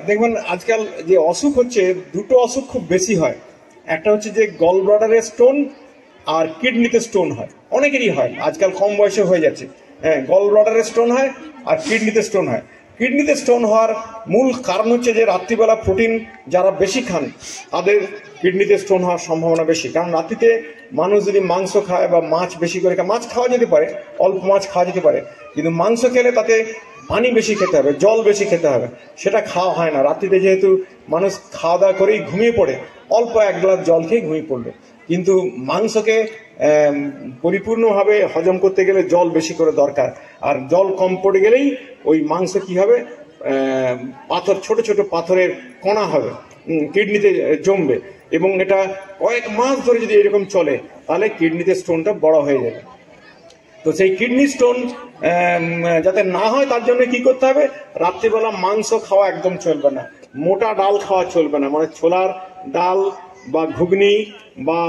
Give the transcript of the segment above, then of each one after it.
দেখবেন আজকাল যে অসুখ হচ্ছে, দুটো অসুখ খুব বেশি হয়। একটা হচ্ছে যে গল ব্লাডারে স্টোন আর কিডনিতে স্টোন হয়, অনেকেরই হয়, আজকাল কম বয়সে হয়ে যাচ্ছে। হ্যাঁ, গল ব্লাডারে স্টোন হয় আর কিডনিতে স্টোন হয়। কিডনিতে স্টোন হওয়ার মূল কারণ হচ্ছে যে রাত্রিবেলা প্রোটিন যারা বেশি খান তাদের কিডনিতে স্টোন হওয়ার সম্ভাবনা বেশি। কারণ রাত্রিতে মানুষ যদি মাংস খায় বা মাছ বেশি করে খায়, মাছ খাওয়া যেতে পারে, অল্প মাছ খাওয়া যেতে পারে, কিন্তু মাংস খেলে তাতে পানি বেশি খেতে হবে, জল বেশি খেতে হবে, সেটা খাওয়া হয় না। রাত্রিতে যেহেতু মানুষ খাওয়া দাওয়া করেই ঘুমিয়ে পড়ে, অল্প এক গ্লাস জল খেয়ে ঘুমিয়ে পড়বে, কিন্তু মাংসকে পরিপূর্ণভাবে হজম করতে গেলে জল বেশি করে দরকার। আর জল কম পড়ে গেলেই ওই মাংস কি হবে, পাথর, ছোট ছোট পাথরের কণা হবে, কিডনিতে জমবে, এবং এটা কয়েক মাস ধরে যদি এরকম চলে তাহলে কিডনিতে স্টোনটা বড় হয়ে যাবে। তো সেই কিডনি স্টোন যাতে না হয় তার জন্য কি করতে হবে, রাত্রিবেলা মাংস খাওয়া একদম চলবে না, মোটা ডাল খাওয়া চলবে না, মানে ছোলার ডাল বা ঘুগনি বা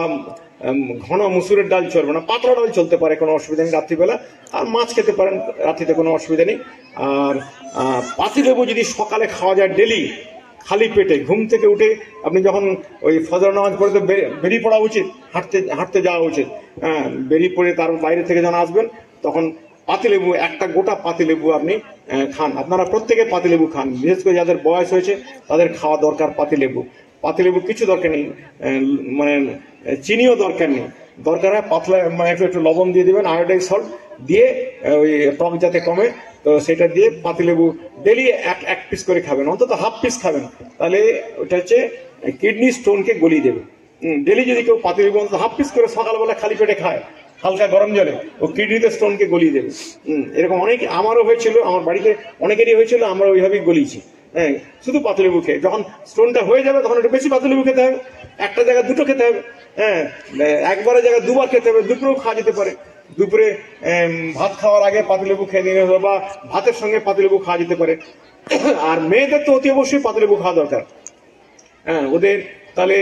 ঘন মুসুরের ডাল চলবে না, পাতলা ডাল চলতে পারে, কোনো অসুবিধা নেই রাত্রিবেলা। আর মাছ খেতে পারেন রাত্রিতে, কোনো অসুবিধা নেই। আর পাতিলেবু যদি সকালে খাওয়া যায় ডেলি, খালি পেটে ঘুম থেকে উঠে আপনি যখন ওই ফজর নামাজ পড়ে তো বেরিয়ে পড়া উচিত, হাঁটতে যাওয়া উচিত। হ্যাঁ, বেরিয়ে পড়ে তার বাইরে থেকে যখন আসবেন তখন পাতিলেবু, একটা গোটা পাতিলেবু আপনি খান। আপনারা প্রত্যেকে পাতিলেবু খান, বিশেষ করে যাদের বয়স হয়েছে তাদের খাওয়া দরকার পাতিলেবু। পাতিলেবু কিছু দরকার নেই, মানে চিনিও দরকার নেই, দরকার হয় পাতলা, মানে একটু লবণ দিয়ে দেবেন, আয়োডাইড সল্ট দিয়ে, ওই টক যাতে কমে, তো সেটা দিয়ে পাতিলেবু ডেলি এক পিস করে খাবেন, অন্তত হাফ পিস খাবেন, তাহলে ওটা হচ্ছে কিডনি স্টোনকে গলিয়ে দেবে। ডেলি যদি কেউ পাতিলেবু অন্তত হাফ পিস করে সকালবেলা খালি পেটে খায় হালকা গরম জলে, ও কিডনিতে স্টোনকে গলিয়ে দেবে। এরকম অনেক, আমারও হয়েছিল, আমার বাড়িতে অনেকেরই হয়েছিল, আমরা ওইভাবেই গলিয়েছি। হ্যাঁ, শুধু পাতিলেবু খেয়ে। যখন স্টোনটা হয়ে যাবে তখন একটু বেশি পাতিলেবু খেতে হবে, একটা জায়গায় দুটো খেতে হবে। হ্যাঁ, একবারের জায়গায় দুবার খেতে হবে, দুপুরেও খাওয়া যেতে পারে। দুপুরে ভাত খাওয়ার আগে পাতিলেবু খেয়ে নিতে হবে, বা ভাতের সঙ্গে পাতিলেবু খাওয়া যেতে পারে। আর মেয়েদের তো অতি অবশ্যই পাতিলেবু খাওয়া দরকার। হ্যাঁ, ওদের তাহলে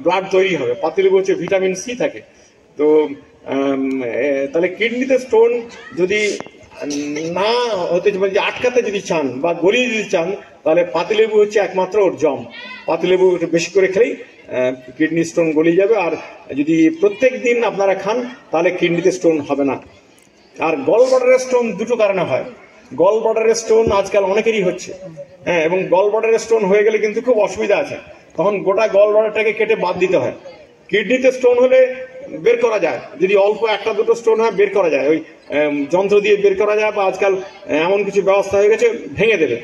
ব্লাড তৈরি হবে, পাতিলেবু হচ্ছে ভিটামিন সি থাকে। তো তাহলে কিডনিতে স্টোন যদি না হতে, মানে আটকাতে যদি চান বা গলিয়ে যদি চান, তাহলে পাতিলেবু হচ্ছে একমাত্র ওর জম। পাতিলেবু একটু বেশি করে খেলেই কিডনি স্টোন গলিয়ে যাবে। আর যদি প্রত্যেক দিন আপনারা খান তাহলে কিডনিতে স্টোন হবে না। আর গল ব্লাডারের স্টোন দুটো কারণে হয়। গল ব্লাডারের স্টোন আজকাল অনেকেরই হচ্ছে। হ্যাঁ, এবং গল ব্লাডারের স্টোন হয়ে গেলে কিন্তু খুব অসুবিধা আছে, তখন গোটা গল ব্লাডারটাকে কেটে বাদ দিতে হয়। কিডনিতে স্টোন হলে বের করা যায়, যদি অল্প একটা দুটো স্টোন হয় বের করা যায়, ওই যন্ত্র দিয়ে বের করা যায়, বা আজকাল এমন কিছু ব্যবস্থা হয়ে গেছে, ভেঙে দেবে,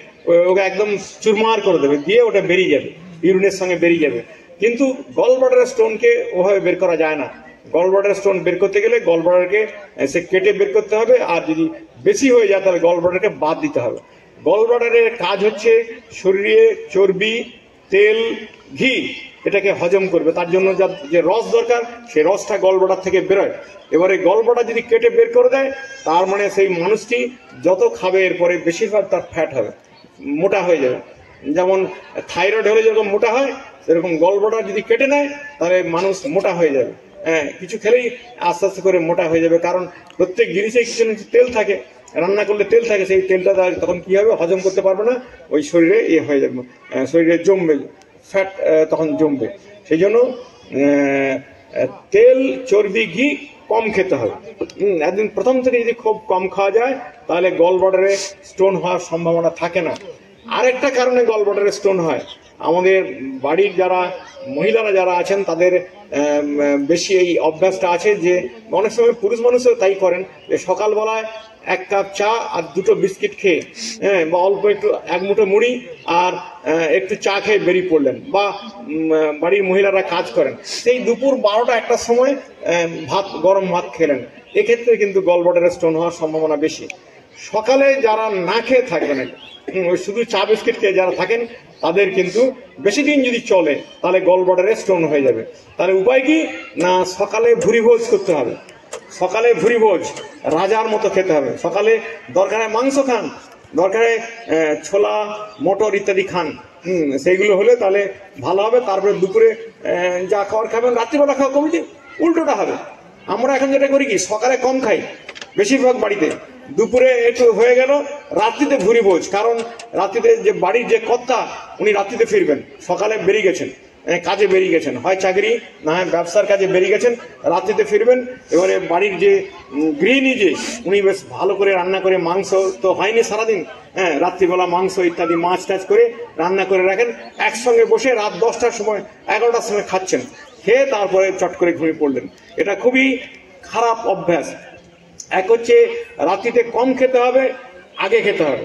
ওকে একদম চুরমার করে দেবে, দিয়ে ওটা বেরিয়ে যাবে, ইউরিনের সঙ্গে বেরিয়ে যাবে। কিন্তু গল ব্লাডারের স্টোনকে ওভাবে বের করা যায় না। গল ব্লাডারের স্টোন বের করতে গেলে গল ব্লাডারকে সে কেটে বের করতে হবে, আর যদি বেশি হয়ে যায় তাহলে গল ব্লাডারকে বাদ দিতে হবে। গল ব্লাডারের কাজ হচ্ছে শরীরে চর্বি, তেল, ঘি এটাকে হজম করবে, তার জন্য যে রস দরকার সেই রসটা গল ব্লাডার থেকে বেরোয়। এবারে গল ব্লাডার যদি কেটে বের করে দেয়, তার মানে সেই মানুষটি যত খাবে এরপরে বেশিরভাগ তার ফ্যাট হবে, মোটা হয়ে যাবে। যেমন থাইরয়েড হলে যেরকম মোটা হয়, সেরকম গল ব্লাডার যদি কেটে নেয় তাহলে মানুষ মোটা হয়ে যাবে। হ্যাঁ, কিছু খেলেই আস্তে আস্তে করে মোটা হয়ে যাবে, কারণ প্রত্যেক জিনিসে কিছু না কিছু তেল থাকে, রান্না করলে তেল থাকে, সেই তেলটা তখন কি হবে, হজম করতে পারবে না, ওই শরীরে ইয়ে হয়ে যাবে, শরীরে জমবে, ফ্যাট তখন জমবে। সেই জন্য তেল, চর্বি, ঘি কম খেতে হবে। একদিন প্রথম থেকে যদি খুব কম খাওয়া যায় তাহলে গল ব্লাডারে স্টোন হওয়ার সম্ভাবনা থাকে না। আরেকটা কারণে গল ব্লাডারে স্টোন হয়, আমাদের বাড়ির যারা মহিলারা যারা আছেন তাদের বেশি এই অভ্যাসটা আছে, যে অনেক সময় পুরুষ মানুষও তাই করেন, যে সকালবেলায় এক কাপ চা আর দুটো বিস্কিট খেয়ে, হ্যাঁ, বা অল্প একটু এক মুঠো মুড়ি আর একটু চা খেয়ে বেরিয়ে পড়লেন, বা বাড়ির মহিলারা কাজ করেন, সেই দুপুর 12টা-1টার সময় গরম ভাত খেলেন, এক্ষেত্রে কিন্তু গল ব্লাডারে স্টোন হওয়ার সম্ভাবনা বেশি। সকালে যারা না খেয়ে থাকবেন, ওই শুধু চা বিস্কিট খেয়ে যারা থাকেন, তাদের কিন্তু বেশি দিন যদি চলে তাহলে গল ব্লাডারে স্টোন হয়ে যাবে। তাহলে উপায় কি না, সকালে ভুরি ভোজ করতে হবে, সকালে ভুরি ভোজ রাজার মতো খেতে হবে। সকালে দরকারে মাংস খান, দরকারে ছোলা, মটর ইত্যাদি খান, সেইগুলো হলে তাহলে ভালো হবে। তারপরে দুপুরে যা খাবার খাবেন রাত্রিবেলা খাওয়া কমিয়ে দিন, উল্টোটা হবে। আমরা এখন যেটা করি কি, সকালে কম খাই বেশিরভাগ বাড়িতে, দুপুরে একটু হয়ে গেল, রাত্রিতে ভুরি ভোজ। কারণ রাত্রিতে যে বাড়ির যে কর্তা উনি রাত্রিতে ফিরবেন, সকালে বেরিয়ে গেছেন, কাজে বেরিয়ে গেছেন, হয় চাকরি না হয় ব্যবসার কাজে বেরিয়ে গেছেন, রাত্রিতে ফিরবেন। এবারে বাড়ির যে গৃহিণী যে উনি বেশ ভালো করে রান্না করে, মাংস তো হয়নি সারাদিন, রাত্রিবেলা মাংস ইত্যাদি মাছ টাছ করে রান্না করে রাখেন, একসঙ্গে বসে রাত 10টার সময় 11টার সময় খাচ্ছেন, খেয়ে তারপরে চট করে ঘুমিয়ে পড়লেন। এটা খুবই খারাপ অভ্যাস। এক হচ্ছে রাত্রিতে কম খেতে হবে, আগে খেতে হবে।